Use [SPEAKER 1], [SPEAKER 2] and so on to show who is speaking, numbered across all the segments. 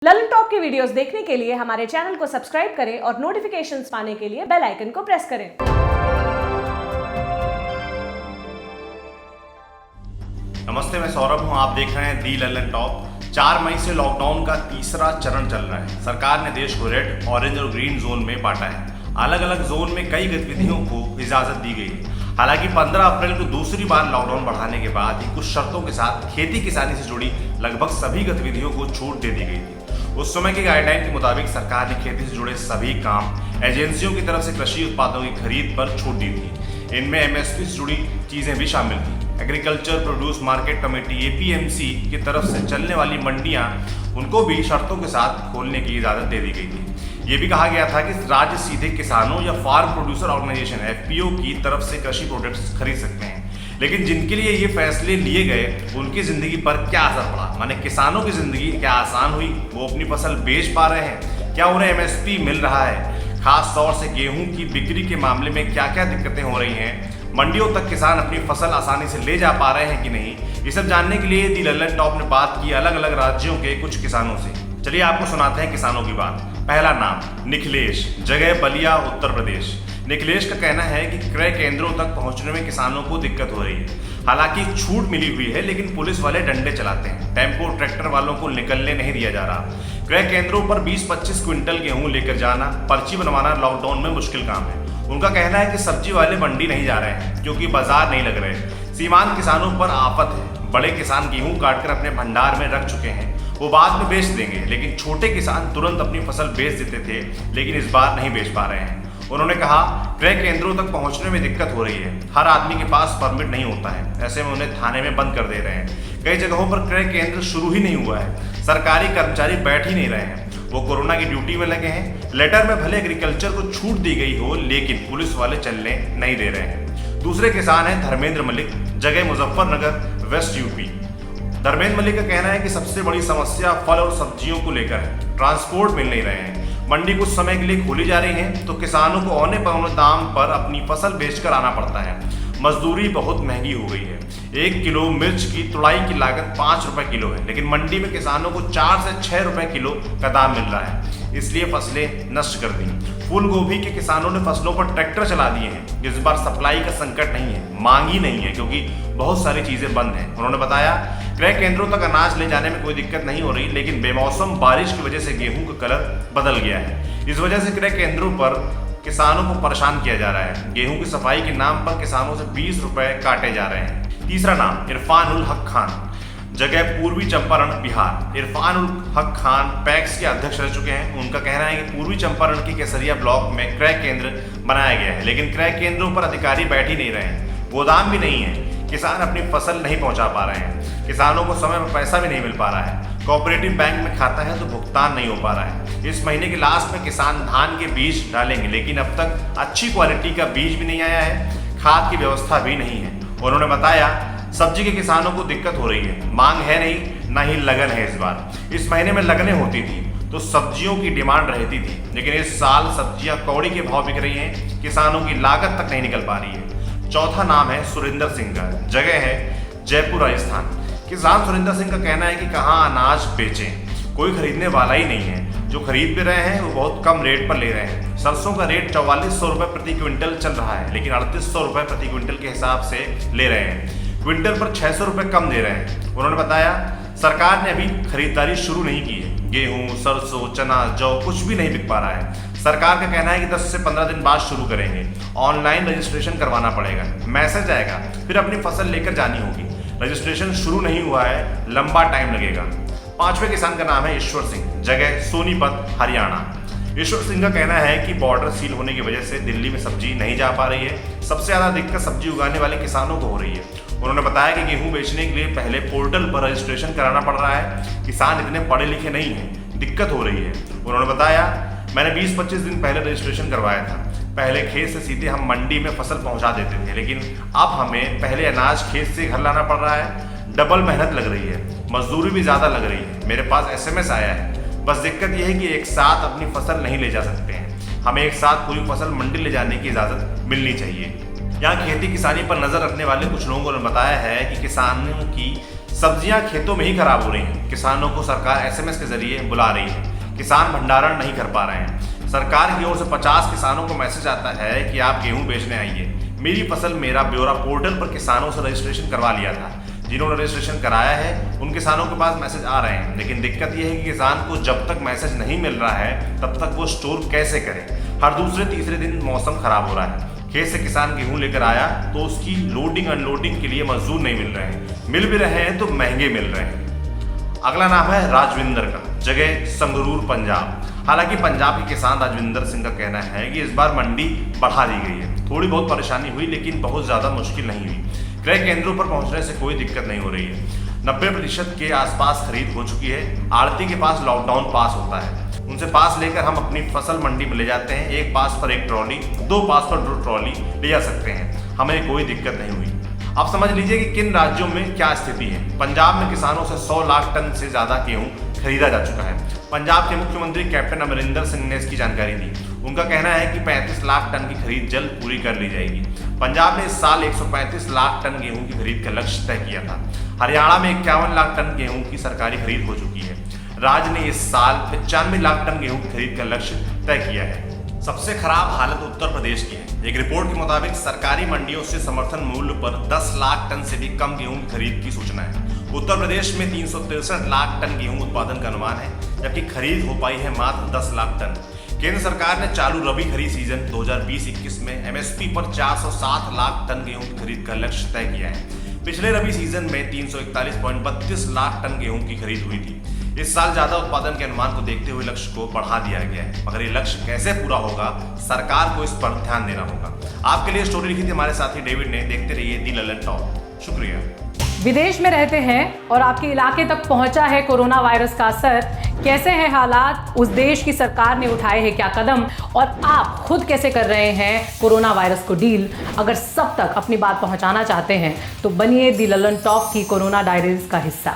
[SPEAKER 1] Lalan top की videos देखने के लिए हमारे चैनल को सब्सक्राइब करें और नोटिफिकेशंस पाने के लिए बेल आइकन को प्रेस करें।
[SPEAKER 2] नमस्ते, मैं सौरभ हूं। आप देख रहे हैं दी ललन टॉप। 4 मई से लॉकडाउन का तीसरा चरण चल रहा है। सरकार ने देश को रेड, ऑरेंज और ग्रीन जोन में बांटा है। अलग अलग जोन में कई गतिविधियों को इजाजत दी गई है। हालांकि 15 अप्रैल को दूसरी बार लॉकडाउन बढ़ाने के बाद ही कुछ शर्तों के साथ खेती किसानी से जुड़ी लगभग सभी गतिविधियों को छूट दे दी गई थी। उस समय की गाइडलाइन के मुताबिक सरकार ने खेती से जुड़े सभी काम एजेंसियों की तरफ से कृषि उत्पादों की खरीद पर छूट दी थी। इनमें एमएसपी से जुड़ी चीजें भी शामिल थी। Agriculture produce market committee APMC की तरफ से चलने वाली मंडियां, उनको भी शर्तों के साथ खोलने की इजाजत दे दी गई थी। ये भी कहा गया था कि राज्य सीधे किसानों या फार्म प्रोड्यूसर ऑर्गेनाइजेशन एफपीओ की तरफ से कृषि प्रोडक्ट्स खरीद सकते हैं। लेकिन जिनके लिए ये फैसले लिए गए उनकी जिंदगी पर क्या असर पड़ा, माने किसानों की जिंदगी क्या आसान हुई, वो अपनी फसल बेच पा रहे हैं, क्या उन्हें एमएसपी मिल रहा है, खास तौर से गेहूं की बिक्री के मामले में क्या क्या दिक्कतें हो रही हैं, मंडियों तक किसान अपनी फसल आसानी से ले जा पा रहे हैं कि नहीं, ये सब जानने के लिए दी ललन टॉप ने बात की अलग अलग राज्यों के कुछ किसानों से। चलिए आपको सुनाते हैं किसानों की बात। पहला नाम निखिलेश, जगह बलिया, उत्तर प्रदेश। निखिलेश का कहना है कि क्रय केंद्रों तक पहुंचने में किसानों को दिक्कत हो रही है। हालांकि छूट मिली हुई है, लेकिन पुलिस वाले डंडे चलाते हैं। टेम्पो ट्रैक्टर वालों को निकलने नहीं दिया जा रहा। क्रय केंद्रों पर 20-25 क्विंटल गेहूं लेकर जाना, पर्ची बनवाना लॉकडाउन में मुश्किल काम है। उनका कहना है कि सब्जी वाले मंडी नहीं जा रहे हैं क्योंकि बाजार नहीं लग रहे। सीमांत किसानों पर आफत है। बड़े किसान गेहूं काटकर अपने भंडार में रख चुके हैं, वो बाद में बेच देंगे, लेकिन छोटे किसान तुरंत अपनी फसल बेच देते थे, लेकिन इस बार नहीं बेच पा रहे हैं। उन्होंने कहा क्रय केंद्रों तक पहुंचने में दिक्कत हो रही है। हर आदमी के पास परमिट नहीं होता है, ऐसे में उन्हें थाने में बंद कर दे रहे हैं। कई जगहों पर क्रय केंद्र शुरू ही नहीं हुआ है। सरकारी कर्मचारी बैठ ही नहीं रहे हैं, वो कोरोना की ड्यूटी में लगे हैं। लेटर में भले एग्रीकल्चर को छूट दी गई हो, लेकिन पुलिस वाले चलने नहीं दे रहे हैं। दूसरे किसान हैं धर्मेंद्र मलिक, जगह मुजफ्फरनगर, वेस्ट यूपी। धर्मेंद्र मलिक का कहना है कि सबसे बड़ी समस्या फल और सब्जियों को लेकर है। ट्रांसपोर्ट मिल नहीं रहे हैं। मंडी कुछ समय के लिए खोली जा रही है तो किसानों को औने पौने दाम पर अपनी फसल बेचकर आना पड़ता है। मजदूरी बहुत महंगी हो गई है। 1 किलो मिर्च की तुड़ाई की लागत 5 रुपए किलो है, लेकिन मंडी में किसानों को 4 से 6 रुपए किलो का दाम मिल रहा है, इसलिए फसलें नष्ट कर दी। फूल गोभी के किसानों ने फसलों पर ट्रैक्टर चला दिए हैं। इस बार सप्लाई का संकट नहीं है, मांग ही नहीं है, क्योंकि बहुत सारी चीजें बंद हैं। उन्होंने बताया क्रय केंद्रों तक अनाज ले जाने में कोई दिक्कत नहीं हो रही, लेकिन बेमौसम बारिश की वजह से गेहूं का कलर बदल गया है। इस वजह से क्रय केंद्रों पर किसानों को परेशान किया जा रहा है। गेहूं की सफाई के नाम पर किसानों से 20 रुपए काटे जा रहे हैं। तीसरा नाम इरफान उल हक खान, जगह पूर्वी चंपारण, बिहार। इरफान उल हक खान पैक्स के अध्यक्ष रह चुके हैं। उनका कहना है कि पूर्वी चंपारण की केसरिया ब्लॉक में क्रय केंद्र बनाया गया है, लेकिन क्रय केंद्रों पर अधिकारी बैठ ही नहीं रहे हैं। गोदाम भी नहीं है। किसान अपनी फसल नहीं पहुंचा पा रहे हैं। किसानों को समय पर पैसा भी नहीं मिल पा रहा है। कोऑपरेटिव बैंक में खाता है तो भुगतान नहीं हो पा रहा है। इस महीने के लास्ट में किसान धान के बीज डालेंगे, लेकिन अब तक अच्छी क्वालिटी का बीज भी नहीं आया है। खाद की व्यवस्था भी नहीं है। उन्होंने बताया सब्जी के किसानों को दिक्कत हो रही है। मांग है नहीं, ना ही लगन है। इस बार इस महीने में लगने होती थी तो सब्जियों की डिमांड रहती थी, लेकिन इस साल सब्जियां कौड़ी के भाव बिक रही हैं। किसानों की लागत तक नहीं निकल पा रही है। चौथा नाम है सुरेंद्र सिंह का, जगह है जयपुर, राजस्थान। किसान सुरेंद्र सिंह का कहना है कि कहाँ अनाज बेचें, कोई खरीदने वाला ही नहीं है। जो खरीद भी रहे हैं वो बहुत कम रेट पर ले रहे हैं। सरसों का रेट 4400 रुपये प्रति क्विंटल चल रहा है, लेकिन 3800 रुपये प्रति क्विंटल के हिसाब से ले रहे हैं। क्विंटल पर 600 रुपये कम दे रहे हैं। उन्होंने बताया सरकार ने अभी खरीदारी शुरू नहीं की है। गेहूं, सरसों, चना, जौ कुछ भी नहीं बिक पा रहा है। सरकार का कहना है कि 10 से 15 दिन बाद शुरू करेंगे। ऑनलाइन रजिस्ट्रेशन करवाना पड़ेगा, मैसेज आएगा, फिर अपनी फसल लेकर जानी होगी। रजिस्ट्रेशन शुरू नहीं हुआ है, लंबा टाइम लगेगा। पांचवें किसान का नाम है ईश्वर सिंह, जगह सोनीपत, हरियाणा। ईश्वर सिंह का कहना है कि बॉर्डर सील होने की वजह से दिल्ली में सब्जी नहीं जा पा रही है। सबसे ज्यादा दिक्कत सब्जी उगाने वाले किसानों को हो रही है। उन्होंने बताया कि गेहूं बेचने के लिए पहले पोर्टल पर रजिस्ट्रेशन कराना पड़ रहा है। किसान इतने पढ़े लिखे नहीं हैं, दिक्कत हो रही है। उन्होंने बताया मैंने 20-25 दिन पहले रजिस्ट्रेशन करवाया था। पहले खेत से सीधे हम मंडी में फसल पहुंचा देते थे, लेकिन अब हमें पहले अनाज खेत से घर लाना पड़ रहा है। डबल मेहनत लग रही है, मजदूरी भी ज़्यादा लग रही है। मेरे पास SMS आया है। बस दिक्कत यह है कि एक साथ अपनी फसल नहीं ले जा सकते हैं। हमें एक साथ पूरी फसल मंडी ले जाने की इजाज़त मिलनी चाहिए। यहाँ खेती किसानी पर नज़र रखने वाले कुछ लोगों ने बताया है कि किसानों की सब्जियां खेतों में ही खराब हो रही हैं। किसानों को सरकार SMS के जरिए बुला रही है। किसान भंडारण नहीं कर पा रहे हैं। सरकार की ओर से 50 किसानों को मैसेज आता है कि आप गेहूं बेचने आइए। मेरी फसल मेरा ब्यौरा पोर्टल पर किसानों से रजिस्ट्रेशन करवा लिया था। जिन्होंने रजिस्ट्रेशन कराया है उन किसानों के पास मैसेज आ रहे हैं, लेकिन दिक्कत यह है कि किसान को जब तक मैसेज नहीं मिल रहा है तब तक वो स्टोर कैसे करे। हर दूसरे तीसरे दिन मौसम खराब हो रहा है। खेत से किसान गेहूं लेकर आया तो उसकी लोडिंग अनलोडिंग के लिए मजदूर नहीं मिल रहे हैं, मिल भी रहे हैं तो महंगे मिल रहे हैं। अगला नाम है राजविंदर का, जगह संगरूर पंजाब। हालांकि पंजाब के किसान राजविंदर सिंह का कहना है कि इस बार मंडी बढ़ा दी गई है। थोड़ी बहुत परेशानी हुई लेकिन बहुत ज़्यादा मुश्किल नहीं हुई। क्रय केंद्रों पर पहुंचने से कोई दिक्कत नहीं हो रही है। 90% के आसपास खरीद हो चुकी है। आड़ती के पास लॉकडाउन पास होता है, उनसे पास लेकर हम अपनी फसल मंडी में ले जाते हैं। एक पास पर एक ट्रॉली, 2 पास पर 2 ट्रॉली ले जा सकते हैं। हमें कोई दिक्कत नहीं हुई। अब समझ लीजिए कि किन राज्यों में क्या स्थिति है। पंजाब में किसानों से 100 लाख टन से ज़्यादा गेहूं खरीदा जा चुका है। पंजाब के मुख्यमंत्री कैप्टन अमरिंदर सिंह ने इसकी जानकारी दी। उनका कहना है कि 35 लाख टन की खरीद जल्द पूरी कर ली जाएगी। पंजाब ने इस साल 135 लाख टन गेहूं की खरीद का लक्ष्य तय किया था। हरियाणा में 51 लाख टन गेहूं की सरकारी खरीद हो चुकी है। राज्य ने इस साल 95 लाख टन गेहूं की खरीद का लक्ष्य तय किया है। सबसे खराब हालत उत्तर प्रदेश की है। एक रिपोर्ट के मुताबिक सरकारी मंडियों से समर्थन मूल्य पर 10 लाख टन से भी कम गेहूं की खरीद की सूचना है। उत्तर प्रदेश में 363 लाख टन गेहूं उत्पादन का अनुमान है, जबकि खरीद हो पाई है मात्र 10 लाख टन। केंद्र सरकार ने चालू रबी खरीद सीजन 2020-21 में MSP पर 407 लाख टन गेहूं की खरीद का लक्ष्य तय किया है। पिछले रबी सीजन में 341.32 लाख टन गेहूं की खरीद हुई थी। इस साल ज्यादा उत्पादन के अनुमान को देखते हुए लक्ष्य को बढ़ा दिया गया है, मगर ये लक्ष्य कैसे पूरा होगा, सरकार को इस पर ध्यान देना होगा। आपके लिए स्टोरी लिखी थी हमारे साथी डेविड ने। देखते रहिए दी ललन टॉप। शुक्रिया।
[SPEAKER 1] विदेश में रहते हैं और आपके इलाके तक पहुंचा है कोरोना वायरस का असर। कैसे हैं हालात, उस देश की सरकार ने उठाए हैं क्या कदम, और आप खुद कैसे कर रहे हैं कोरोना वायरस को डील। अगर सब तक अपनी बात पहुंचाना चाहते हैं तो बनिए दी ललन टॉक की कोरोना डायरीज का हिस्सा।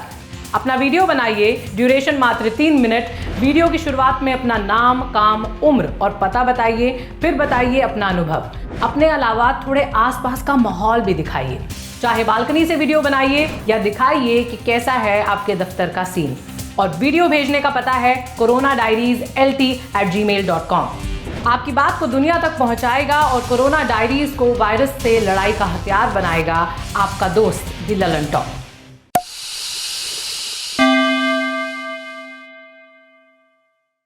[SPEAKER 1] अपना वीडियो बनाइए, ड्यूरेशन मात्र 3 मिनट। वीडियो की शुरुआत में अपना नाम, काम, उम्र और पता बताइए, फिर बताइए अपना अनुभव। अपने अलावा थोड़े आसपास का माहौल भी दिखाइए। चाहे बालकनी से वीडियो बनाइए या दिखाइए कि कैसा है आपके दफ्तर का सीन। और वीडियो भेजने का पता है coronadiarieslt@gmail.com। आपकी बात को दुनिया तक पहुंचाएगा और कोरोना डायरीज को वायरस से लड़ाई का हथियार बनाएगा आपका दोस्त दी ललन टॉप।